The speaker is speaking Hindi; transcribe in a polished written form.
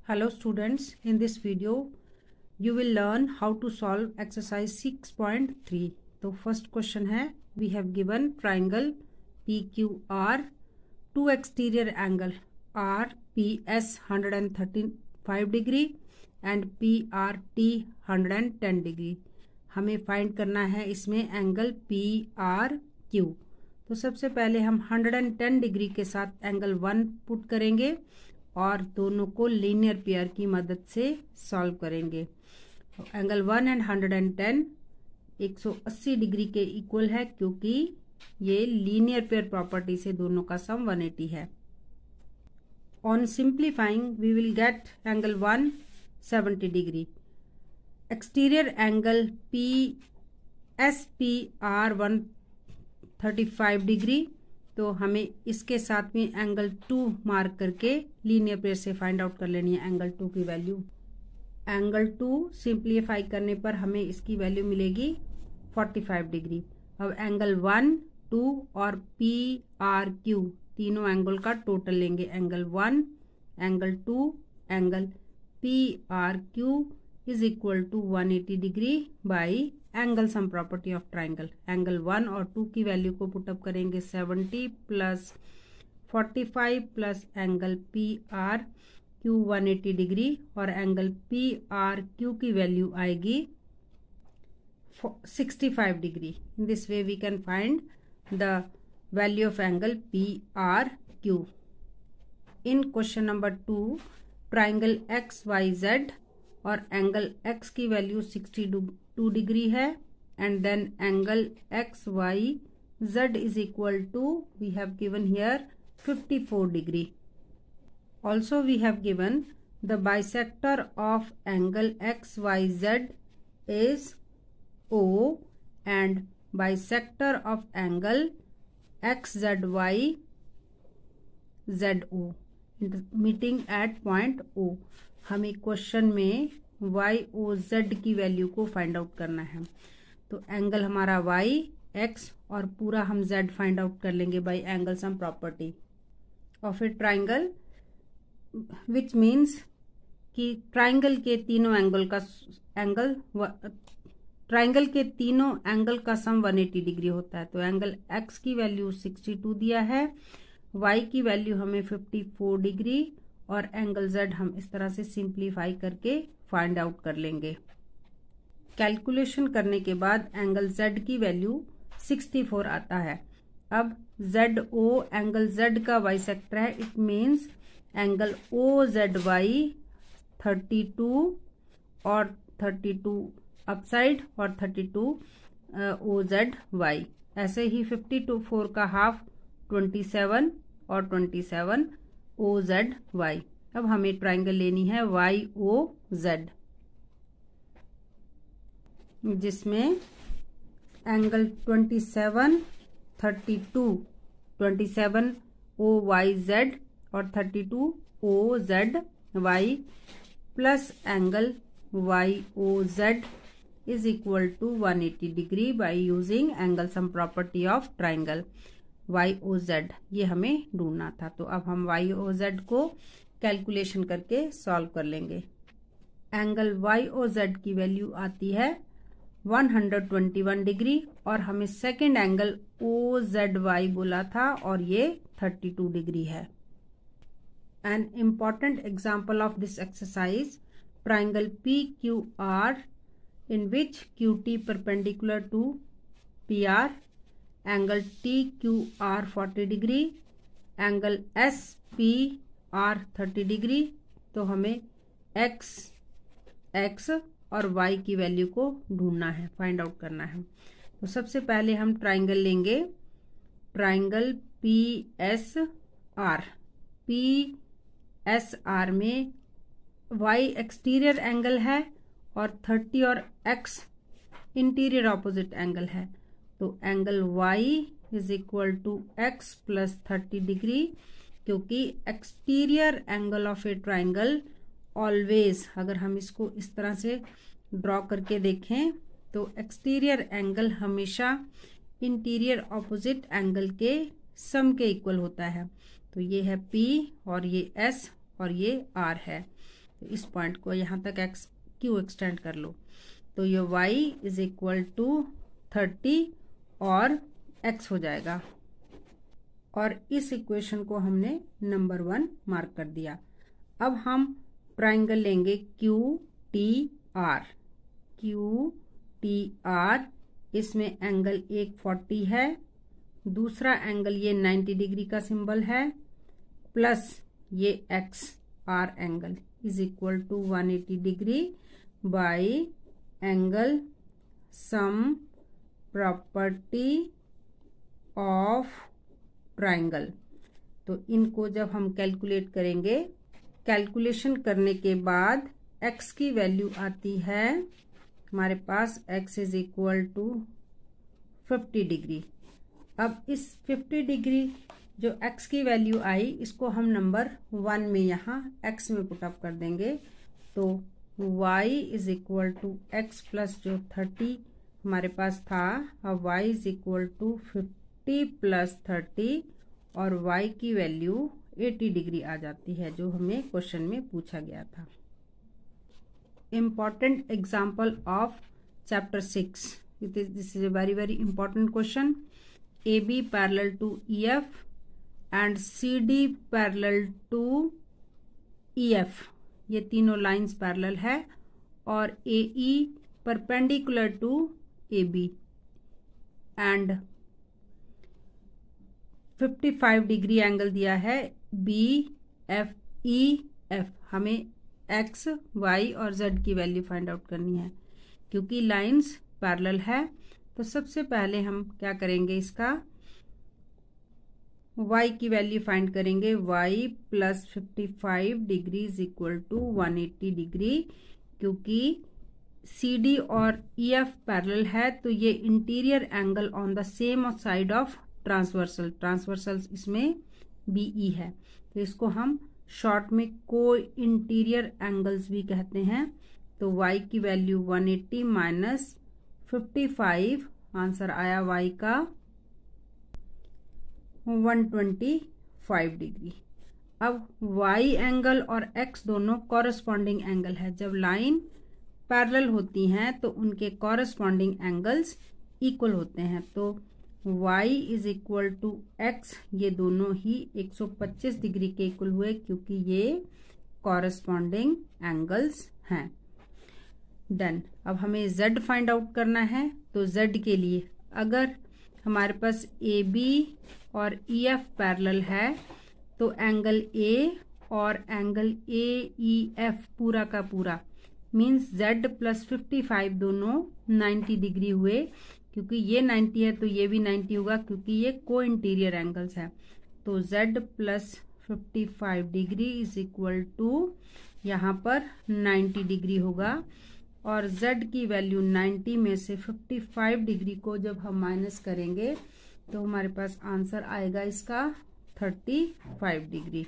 Hello students, in this video you will learn how to solve exercise 6.3. तो first question है, we have given triangle PQR, two exterior angle RPS 135 degree and PRT 110 degree. हमें फाइंड करना है इसमें एंगल PRQ. तो सबसे पहले हम 110 डिग्री के साथ एंगल 1 पुट करेंगे और दोनों को लीनियर पेयर की मदद से सॉल्व करेंगे. एंगल 1 एंड 110 180 डिग्री के इक्वल है क्योंकि ये लीनियर पेयर प्रॉपर्टी से दोनों का सम 180 है. On simplifying we will get angle 1 70 degree. Exterior angle PSPR 135 degree. तो हमें इसके साथ में एंगल 2 मार्क करके लीनियर पेयर से फाइंड आउट कर लेनी है एंगल 2 की वैल्यू. एंगल 2 सिंप्लीफाई करने पर हमें इसकी वैल्यू मिलेगी 45 डिग्री. अब एंगल 1, 2 और PRQ तीनों एंगल का टोटल लेंगे. Angle 1, angle 2, angle PRQ is equal to 180 degree by angle sum property of triangle. Angle 1 और 2 की वैल्यू को पुटअप करेंगे 70 plus 45 plus angle PRQ 180 degree और एंगल PRQ की वैल्यू आएगी 65 degree. In this way we can find the value of angle PRQ. In question number 2 triangle XYZ और एंगल X की वैल्यू 62 डिग्री है and then angle XYZ is equal to we have given here 54 degree. Also we have given the bisector of angle XYZ is O and bisector of angle XZY ZO meeting at point O. हमें क्वेश्चन में YOZ की वैल्यू को फाइंड आउट करना है. तो एंगल हमारा Y, X और पूरा हम Z फाइंड आउट कर लेंगे bye angle sum property of a triangle, which means कि ट्राइंगल के तीनों एंगल का सम 180 डिग्री होता है. तो एंगल X की वैल्यू 62 दिया है, Y की वैल्यू हमें 54 डिग्री और एंगल Z हम इस तरह से सिंप्लीफाई करके फाइंड आउट कर लेंगे. कैलकुलेशन करने के बाद एंगल Z की वैल्यू 64 आता है. अब ZO एंगल Z का बाइसेक्टर है. इट मीन्स एंगल OZY 32 और 32 अपसाइड और 32 OZY. ऐसे ही 54 का हाफ 27 और 27 OZY. अब हमें ट्राइंगल लेनी है YOZ जिसमें एंगल 27, 32, 27 OYZ और 32 OZY plus angle YOZ is equal to 180 degree by using angle sum property of triangle. YOZ ये हमें ढूंढना था. तो अब हम YOZ को कैलकुलेशन करके सॉल्व कर लेंगे. एंगल YOZ की वैल्यू आती है 121 डिग्री और हमें सेकेंड एंगल OZY बोला था और ये 32 डिग्री है. An important example of this exercise triangle PQR in which QT perpendicular to PR, angle TQR 40 degree, angle SPR 30 degree. तो हमें X और Y की वैल्यू को ढूंढना है, फाइंड आउट करना है. तो सबसे पहले हम ट्राइंगल लेंगे. Triangle PSR. PSR में Y एक्सटीरियर एंगल है और 30 और X इंटीरियर ऑपोजिट एंगल है. तो angle Y is equal to X plus 30 degree क्योंकि exterior angle of a triangle always, अगर हम इसको इस तरह से ड्रॉ करके देखें तो एक्सटीरियर एंगल हमेशा इंटीरियर ऑपोजिट एंगल के सम के इक्वल होता है. तो ये है P और ये S और ये R है. तो इस पॉइंट को यहाँ तक एक्स क्यू एक्सटेंड कर लो, तो ये y इज इक्वल टू 30 और x हो जाएगा। और इस इक्वेशन को हमने नंबर 1 मार्क कर दिया। अब हम ट्राइंगल लेंगे QTR। QTR, इसमें एंगल एक 40 है, दूसरा एंगल ये 90 डिग्री का सिंबल है, प्लस ये XR angle is equal to 180 degree by angle sum property of triangle. तो इनको जब हम कैलकुलेट करेंगे, कैलकुलेशन करने के बाद x की वैल्यू आती है हमारे पास, x is equal to 50 degree. अब इस 50 डिग्री जो x की वैल्यू आई, इसको हम नंबर 1 में यहाँ x में पुटअप कर देंगे, तो y is equal to x plus जो 30 हमारे पास था, अब y is equal to 50 plus 30 और y की वैल्यू 80 डिग्री आ जाती है, जो हमें क्वेश्चन में पूछा गया था। Important example of chapter 6. This is a very important question. AB parallel to EF and CD parallel to EF. ये तीनों लाइंस पैरेलल है और AE perpendicular to AB and 55 degree angle दिया है BFEF। हमें x, y और z की वैल्यू फाइंड आउट करनी है। क्योंकि लाइंस पैरेलल है तो सबसे पहले हम क्या करेंगे, इसका y की वैल्यू फाइंड करेंगे। y plus 55 degree is equal to 180 degree. क्योंकि CD और EF पैरेलल है तो ये interior angle on the same side of transversal, transversal इसमें BE है, तो इसको हम शॉर्ट में को इंटीरियर एंगल्स भी कहते हैं। तो y की वैल्यू 180 माइनस 55, आंसर आया y का 125 डिग्री। अब y एंगल और x दोनों कॉरस्पॉन्डिंग एंगल है। जब लाइन पैरेलल होती हैं तो उनके कॉरस्पॉन्डिंग एंगल्स इक्वल होते हैं। तो y is equal to x, ये दोनों ही 125 डिग्री के इक्वल हुए क्योंकि ये कॉरस्पॉन्डिंग एंगल्स हैं। देन अब हमें z फाइंड आउट करना है। तो z के लिए अगर हमारे पास AB और EF पैरेलल है तो एंगल A और एंगल AEF पूरा का पूरा मीन्स z प्लस 55 दोनों 90 डिग्री हुए। क्योंकि ये 90 है तो ये भी 90 होगा क्योंकि ये को इंटीरियर एंगल्स है। तो z plus 55 degree is equal to यहाँ पर 90 डिग्री होगा और z की वैल्यू 90 में से 55 डिग्री को जब हम माइनस करेंगे तो हमारे पास आंसर आएगा इसका 35 डिग्री।